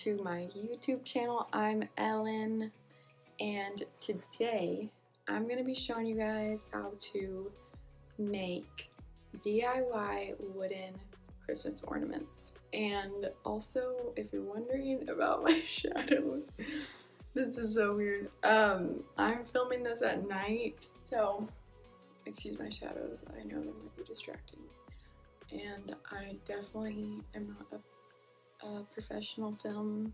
to my YouTube channel. I'm Ellen, and today I'm going to be showing you guys how to make DIY wooden Christmas ornaments. And also, if you're wondering about my shadows, this is so weird. I'm filming this at night, so excuse my shadows. I know they might be distracting. And I definitely am not a professional film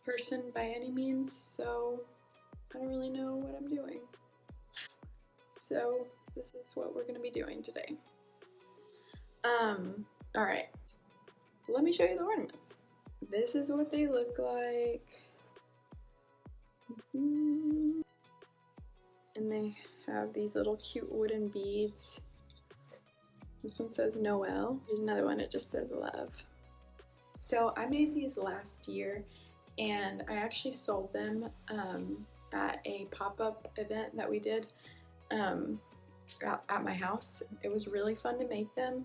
person by any means, so I don't really know what I'm doing. So this is what we're going to be doing today. Alright, let me show you the ornaments. This is what they look like. And they have these little cute wooden beads. This one says Noel. Here's another one, it just says love. So I made these last year, and I actually sold them at a pop-up event that we did at my house. It was really fun to make them.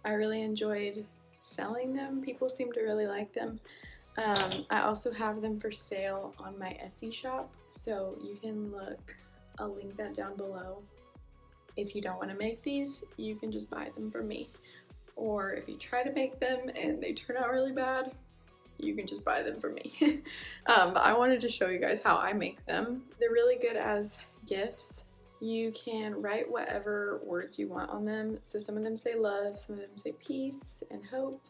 I really enjoyed selling them. People seemed to really like them. I also have them for sale on my Etsy shop, so you can look. I'll link that down below. If you don't want to make these, you can just buy them from me. Or if you try to make them and they turn out really bad, you can just buy them from me. But I wanted to show you guys how I make them. They're really good as gifts. You can write whatever words you want on them. So some of them say love, some of them say peace and hope.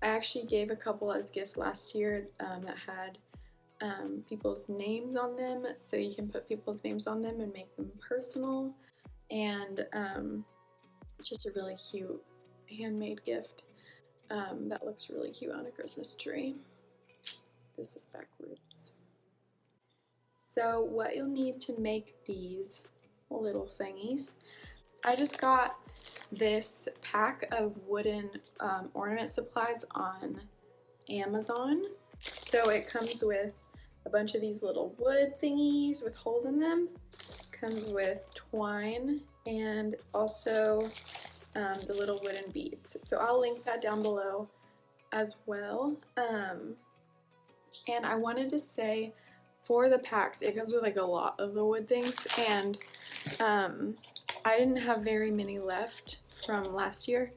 I actually gave a couple as gifts last year that had people's names on them. So you can put people's names on them and make them personal. And it's just a really cute handmade gift that looks really cute on a Christmas tree. This is backwards. So what you'll need to make these little thingies, I just got this pack of wooden ornament supplies on Amazon. So it comes with a bunch of these little wood thingies with holes in them. Comes with twine and also the little wooden beads. So I'll link that down below as well. And I wanted to say, for the packs, it comes with like a lot of the wood things, and I didn't have very many left from last year,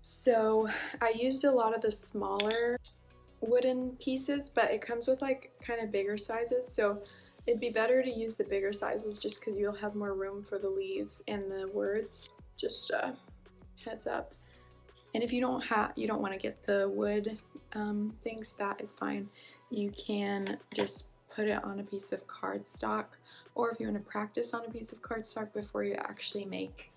so I used a lot of the smaller wooden pieces, but it comes with like kind of bigger sizes, so it'd be better to use the bigger sizes just because you'll have more room for the leaves and the words. Just heads up. And if you don't want to get the wood things, that is fine. You can just put it on a piece of cardstock, or if you want to practice on a piece of cardstock before you actually make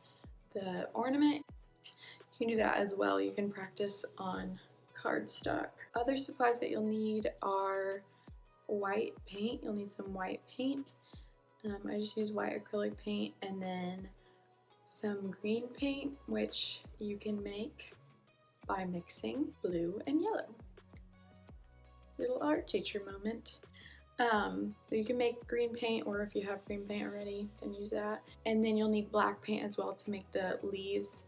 the ornament, you can do that as well. You can practice on cardstock. Other supplies that you'll need are white paint. You'll need some white paint. I just use white acrylic paint, and then some green paint, which you can make by mixing blue and yellow. Little art teacher moment. So you can make green paint, or if you have green paint already, then use that. And then you'll need black paint as well to make the leaves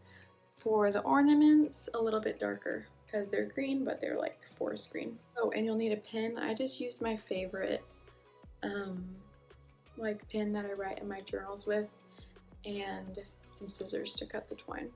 for the ornaments a little bit darker, because they're green, but they're like forest green. Oh, and you'll need a pen. I just used my favorite like pen that I write in my journals with, and some scissors to cut the twine.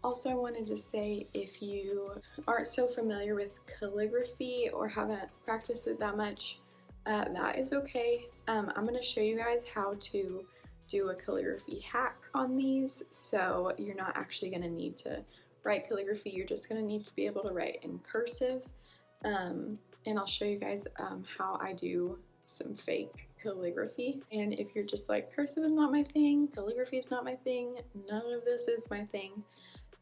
Also, I wanted to say, if you aren't so familiar with calligraphy or haven't practiced it that much, that is okay. I'm going to show you guys how to do a calligraphy hack on these, so you're not actually going to need to write calligraphy, you're just going to need to be able to write in cursive, and I'll show you guys how I do some fake calligraphy. And if you're just like, cursive is not my thing, calligraphy is not my thing, none of this is my thing,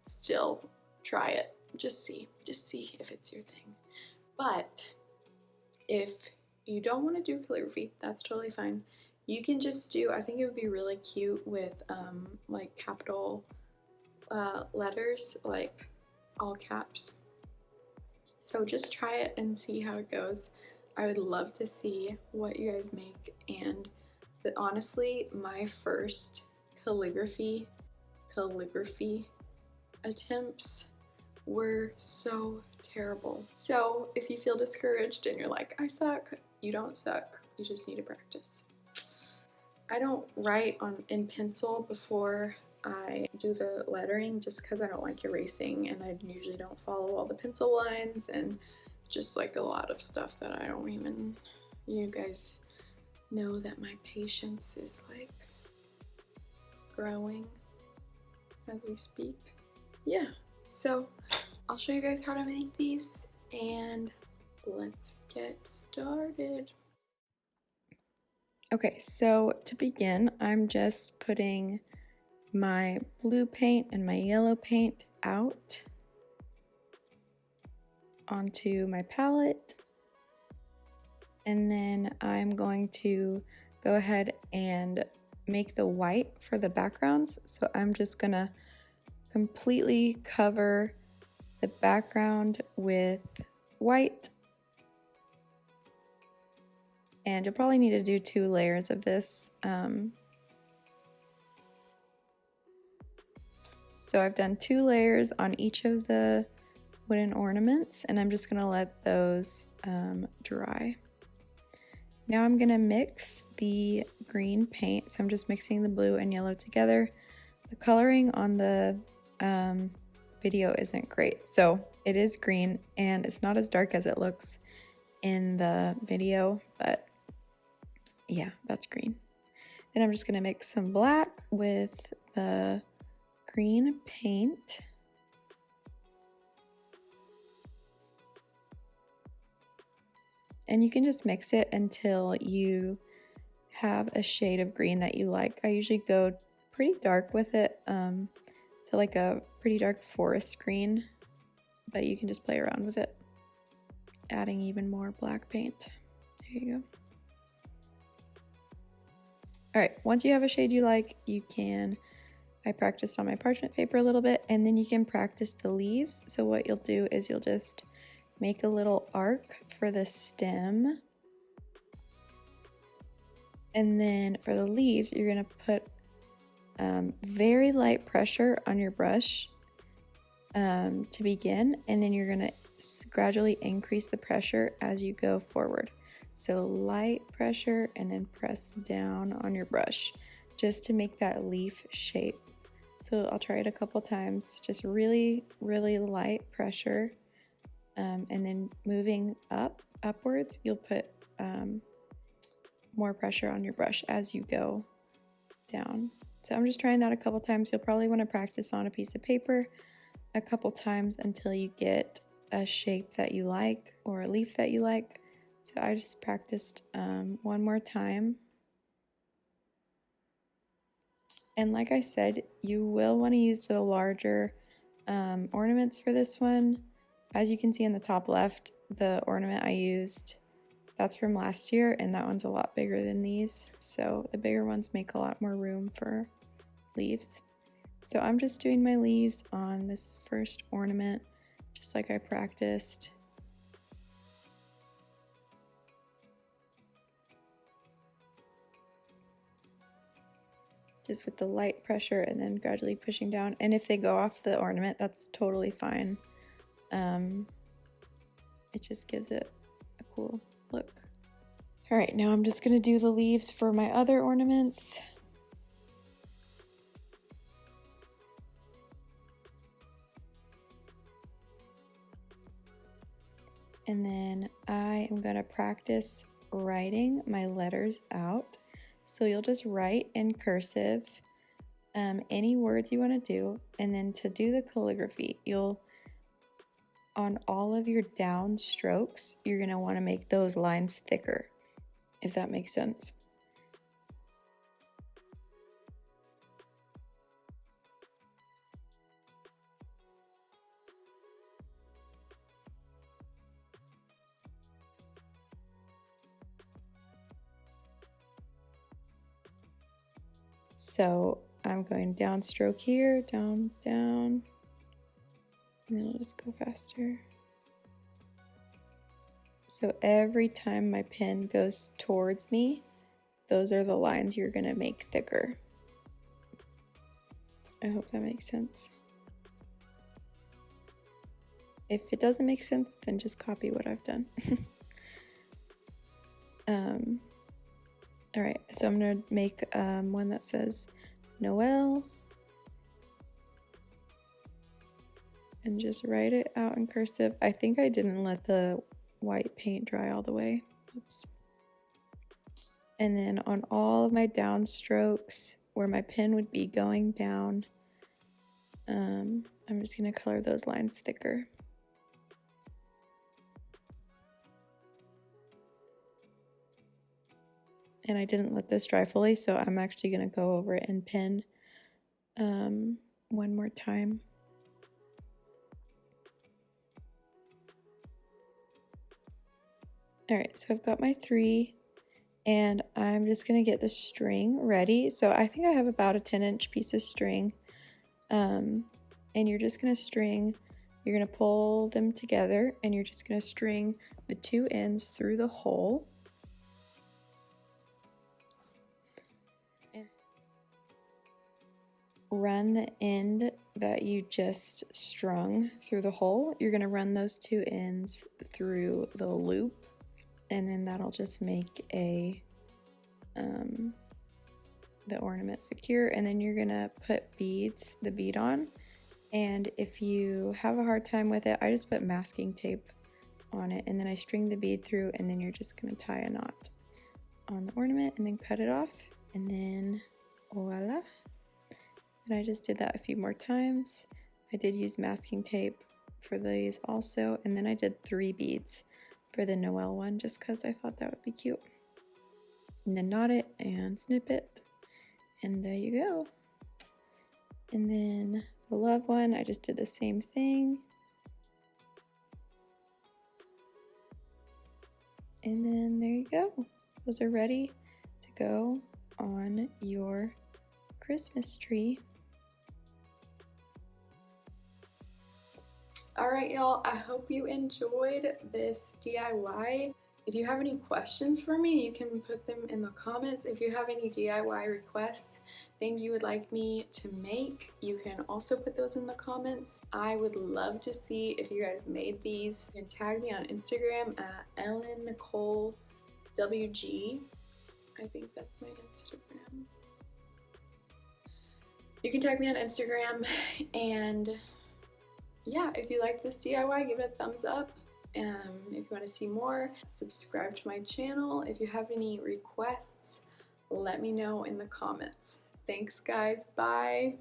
still try it. Just see if it's your thing. But if you don't want to do calligraphy, that's totally fine. You can just do, I think it would be really cute with like capital letters, like all caps. So just try it and see how it goes. I would love to see what you guys make, and honestly, my first calligraphy attempts were so terrible. So if you feel discouraged and you're like, I suck, you don't suck. You just need to practice. I don't write in pencil before I do the lettering just because I don't like erasing, and I usually don't follow all the pencil lines and just like a lot of stuff that I don't even, you guys know that my patience is like growing as we speak. Yeah, so I'll show you guys how to make these and let's get started. Okay, so to begin, I'm just putting my blue paint and my yellow paint out onto my palette, and then I'm going to go ahead and make the white for the backgrounds. So I'm just gonna completely cover the background with white, and you'll probably need to do 2 layers of this. So I've done 2 layers on each of the wooden ornaments, and I'm just gonna let those dry. Now I'm gonna mix the green paint. So I'm just mixing the blue and yellow together. The coloring on the video isn't great. So it is green and it's not as dark as it looks in the video, but yeah, that's green. Then I'm just gonna mix some black with the green paint. And you can just mix it until you have a shade of green that you like. I usually go pretty dark with it, to like a pretty dark forest green, but you can just play around with it, adding even more black paint. There you go. All right, once you have a shade you like, you can, I practiced on my parchment paper a little bit, and then you can practice the leaves. So what you'll do is you'll just make a little arc for the stem. And then for the leaves, you're gonna put very light pressure on your brush to begin, and then you're gonna gradually increase the pressure as you go forward. So light pressure and then press down on your brush just to make that leaf shape. So I'll try it a couple times, just really, really light pressure. And then moving upwards, you'll put more pressure on your brush as you go down. So I'm just trying that a couple times. You'll probably want to practice on a piece of paper a couple times until you get a shape that you like or a leaf that you like. So I just practiced one more time. And like I said, you will want to use the larger ornaments for this one. As you can see in the top left, the ornament I used, that's from last year, and that one's a lot bigger than these. So the bigger ones make a lot more room for leaves. So I'm just doing my leaves on this first ornament, just like I practiced. Just with the light pressure and then gradually pushing down. And if they go off the ornament, that's totally fine. It just gives it a cool look. All right, now I'm just gonna do the leaves for my other ornaments. And then I am gonna practice writing my letters out. So you'll just write in cursive any words you want to do, and then to do the calligraphy, you'll, on all of your down strokes, you're going to want to make those lines thicker, if that makes sense. So I'm going downstroke here, down, down, and then I'll just go faster. So every time my pen goes towards me, those are the lines you're gonna make thicker. I hope that makes sense. If it doesn't make sense, then just copy what I've done. All right, so I'm gonna make one that says Noel and just write it out in cursive. I think I didn't let the white paint dry all the way. Oops. And then on all of my down strokes where my pen would be going down, I'm just gonna color those lines thicker. And I didn't let this dry fully, so I'm actually gonna go over it and pen one more time. All right, so I've got my 3, and I'm just gonna get the string ready. So I think I have about a 10-inch piece of string, and you're just gonna string, you're gonna pull them together, and you're just gonna string the 2 ends through the hole. And run the end that you just strung through the hole. You're gonna run those 2 ends through the loop, and then that'll just make a the ornament secure. And then you're gonna put the bead on, and if you have a hard time with it, I just put masking tape on it, and then I string the bead through, and then you're just gonna tie a knot on the ornament and then cut it off, and then voila. And I just did that a few more times. I did use masking tape for these also, and then I did 3 beads for the Noel one just because I thought that would be cute. And then knot it and snip it, and there you go. And then the love one, I just did the same thing. And then there you go. Those are ready to go on your Christmas tree. Alright y'all, I hope you enjoyed this DIY. If you have any questions for me, you can put them in the comments. If you have any DIY requests, things you would like me to make, you can also put those in the comments. I would love to see if you guys made these. You can tag me on Instagram at EllenNicoleWG. I think that's my Instagram. You can tag me on Instagram, and yeah, if you like this DIY, give it a thumbs up. If you want to see more, subscribe to my channel. If you have any requests, let me know in the comments. Thanks guys, bye!